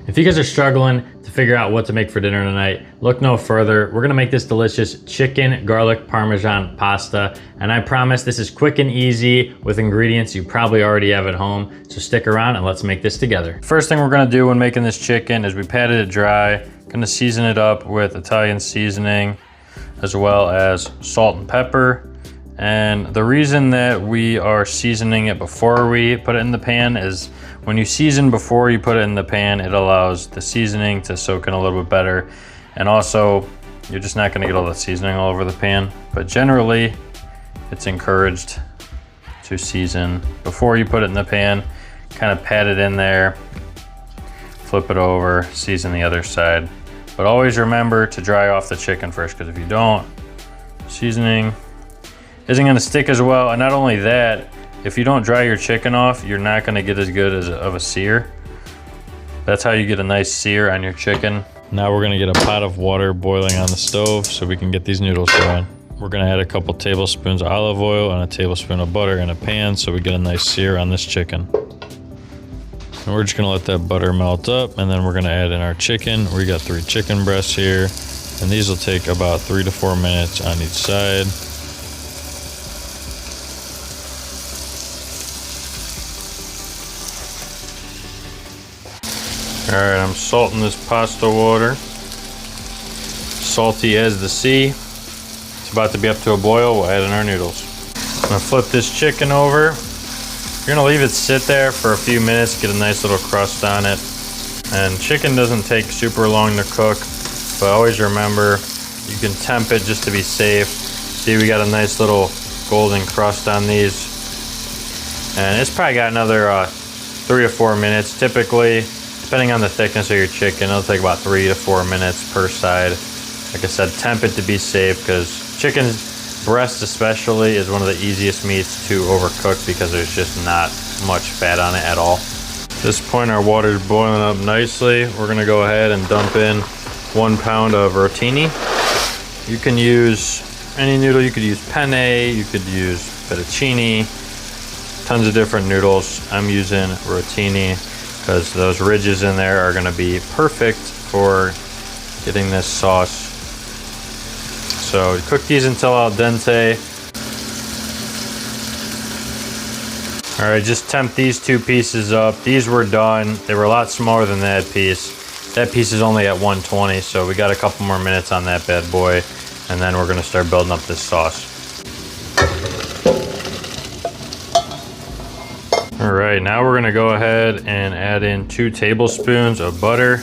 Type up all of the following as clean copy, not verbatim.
If you guys are struggling to figure out what to make for dinner tonight, look no further. We're gonna make this delicious chicken garlic parmesan pasta. And I promise this is quick and easy with ingredients you probably already have at home. So stick around and let's make this together. First thing we're gonna do when making this chicken is we patted it dry. Gonna season it up with Italian seasoning as well as salt and pepper. And the reason that we are seasoning it before we put it in the pan is when you season before you put it in the pan, it allows the seasoning to soak in a little bit better. And also, you're just not gonna get all the seasoning all over the pan. But generally, it's encouraged to season before you put it in the pan. Kind of pat it in there, flip it over, season the other side. But always remember to dry off the chicken first, because if you don't, seasoning isn't gonna stick as well. And not only that, if you don't dry your chicken off, you're not gonna get as good of a sear. That's how you get a nice sear on your chicken. Now we're gonna get a pot of water boiling on the stove so we can get these noodles going. We're gonna add a couple tablespoons of olive oil and a tablespoon of butter in a pan so we get a nice sear on this chicken. And we're just gonna let that butter melt up, and then we're gonna add in our chicken. We got 3 chicken breasts here, and these will take about 3 to 4 minutes on each side. All right, I'm salting this pasta water. Salty as the sea. It's about to be up to a boil. We'll add in our noodles. I'm gonna flip this chicken over. You're gonna leave it sit there for a few minutes, get a nice little crust on it. And chicken doesn't take super long to cook, but always remember, you can temp it just to be safe. See, we got a nice little golden crust on these. And it's probably got another 3 to 4 minutes. Typically, depending on the thickness of your chicken, it'll take about 3 to 4 minutes per side. Like I said, temp it to be safe, because chicken's breast especially is one of the easiest meats to overcook because there's just not much fat on it at all. At this point, our water is boiling up nicely. We're gonna go ahead and dump in 1 pound of rotini. You can use any noodle. You could use penne, you could use fettuccine, tons of different noodles. I'm using rotini because those ridges in there are gonna be perfect for getting this sauce. So cook these until al dente. All right, just temp these 2 pieces up. These were done. They were a lot smaller than that piece. That piece is only at 120, so we got a couple more minutes on that bad boy, and then we're gonna start building up this sauce. All right, now we're gonna go ahead and add in 2 tablespoons of butter.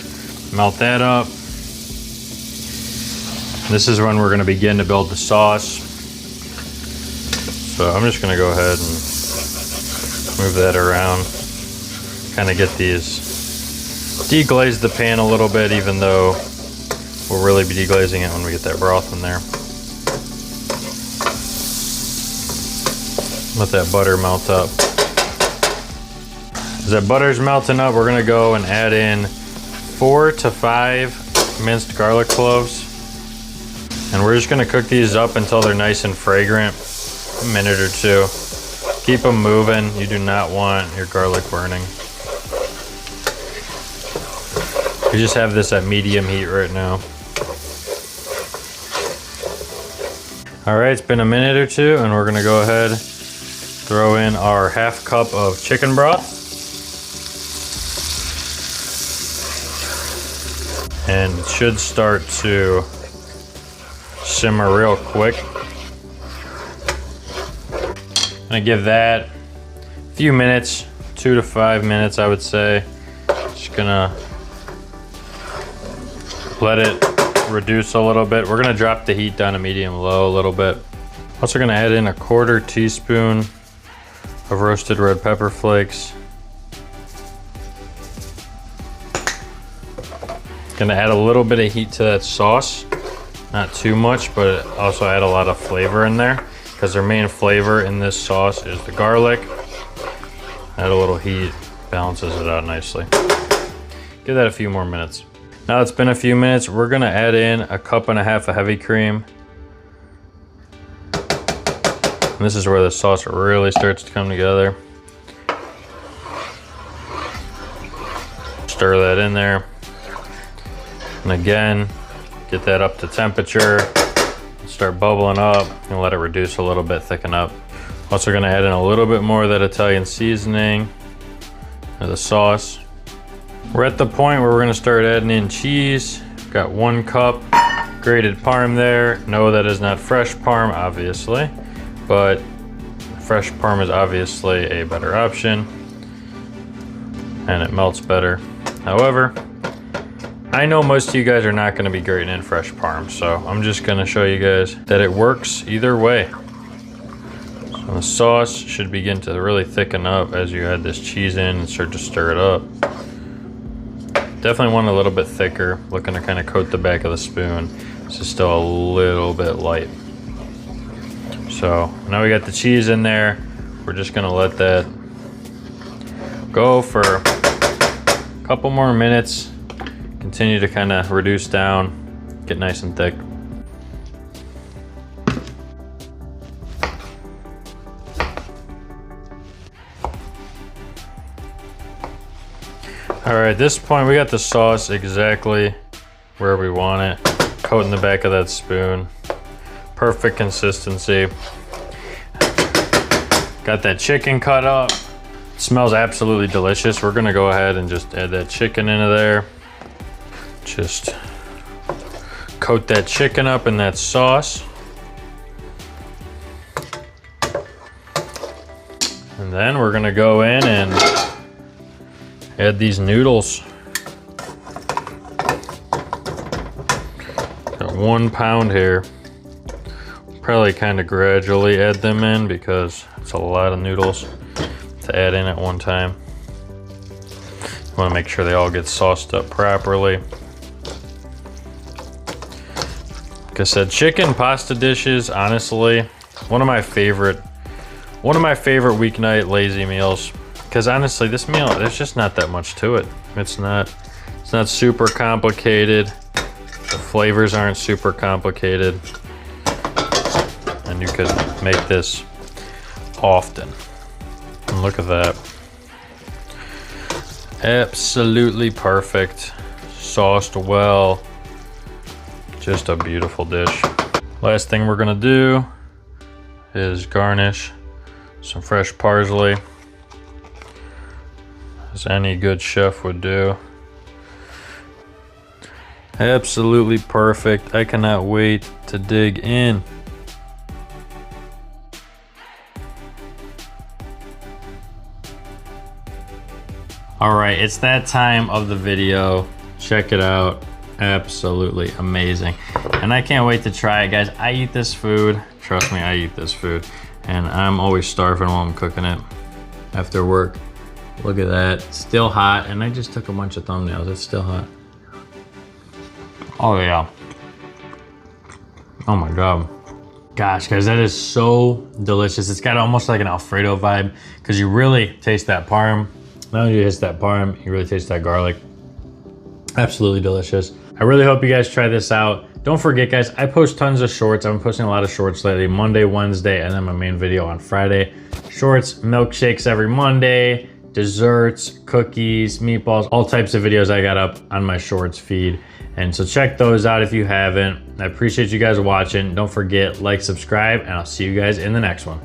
Melt that up. This is when we're gonna begin to build the sauce. So I'm just gonna go ahead and move that around. Kind of get these, deglaze the pan a little bit, even though we'll really be deglazing it when we get that broth in there. Let that butter melt up. As that butter's melting up, we're gonna go and add in 4 to 5 minced garlic cloves. And we're just gonna cook these up until they're nice and fragrant, a minute or 2. Keep them moving. You do not want your garlic burning. We just have this at medium heat right now. All right, it's been a minute or 2, and we're gonna go ahead, throw in our 1/2 cup of chicken broth. And it should start to simmer real quick. I'm gonna give that a few minutes, 2 to 5 minutes, I would say. Just gonna let it reduce a little bit. We're gonna drop the heat down to medium-low a little bit. Also gonna add in a 1/4 teaspoon of roasted red pepper flakes. Gonna add a little bit of heat to that sauce. Not too much, but also add a lot of flavor in there, because their main flavor in this sauce is the garlic. Add a little heat, balances it out nicely. Give that a few more minutes. Now it's been a few minutes, we're gonna add in 1.5 cups of heavy cream. And this is where the sauce really starts to come together. stir that in there. And again, get that up to temperature, start bubbling up, and let it reduce a little bit, thicken up. Also gonna add in a little bit more of that Italian seasoning of the sauce. We're at the point where we're gonna start adding in cheese. Got 1 cup grated parm there. No, that is not fresh parm, obviously, but fresh parm is obviously a better option and it melts better. However, I know most of you guys are not gonna be grating in fresh parm, so I'm just gonna show you guys that it works either way. So the sauce should begin to really thicken up as you add this cheese in and start to stir it up. Definitely want a little bit thicker, looking to kind of coat the back of the spoon. This is still a little bit light. So now we got the cheese in there. We're just gonna let that go for a couple more minutes. Continue to kind of reduce down, get nice and thick. All right, at this point we got the sauce exactly where we want it. Coating the back of that spoon. Perfect consistency. Got that chicken cut up. It smells absolutely delicious. We're gonna go ahead and just add that chicken into there. Just coat that chicken up in that sauce. And then we're gonna go in and add these noodles. Got 1 pound here. Probably kind of gradually add them in because it's a lot of noodles to add in at one time. You want to make sure they all get sauced up properly. Like I said, chicken pasta dishes, honestly, one of my favorite weeknight lazy meals. Because honestly, this meal, there's just not that much to it. It's not super complicated. The flavors aren't super complicated. And you could make this often. And look at that. Absolutely perfect. Sauced well. Just a beautiful dish. Last thing we're gonna do is garnish some fresh parsley, as any good chef would do. Absolutely perfect. I cannot wait to dig in. All right, it's that time of the video. Check it out. Absolutely amazing. And I can't wait to try it, guys. I eat this food. Trust me, I eat this food. And I'm always starving while I'm cooking it after work. Look at that, still hot. And I just took a bunch of thumbnails, it's still hot. Oh yeah. Oh my God. Gosh, guys, that is so delicious. It's got almost like an Alfredo vibe because you really taste that parm. Not only do you taste that parm, you really taste that garlic. Absolutely delicious. I really hope you guys try this out. Don't forget, guys, I post tons of shorts. I've been posting a lot of shorts lately, Monday, Wednesday, and then my main video on Friday. Shorts, milkshakes every Monday, desserts, cookies, meatballs, all types of videos I got up on my shorts feed. And so check those out if you haven't. I appreciate you guys watching. Don't forget, like, subscribe, and I'll see you guys in the next one.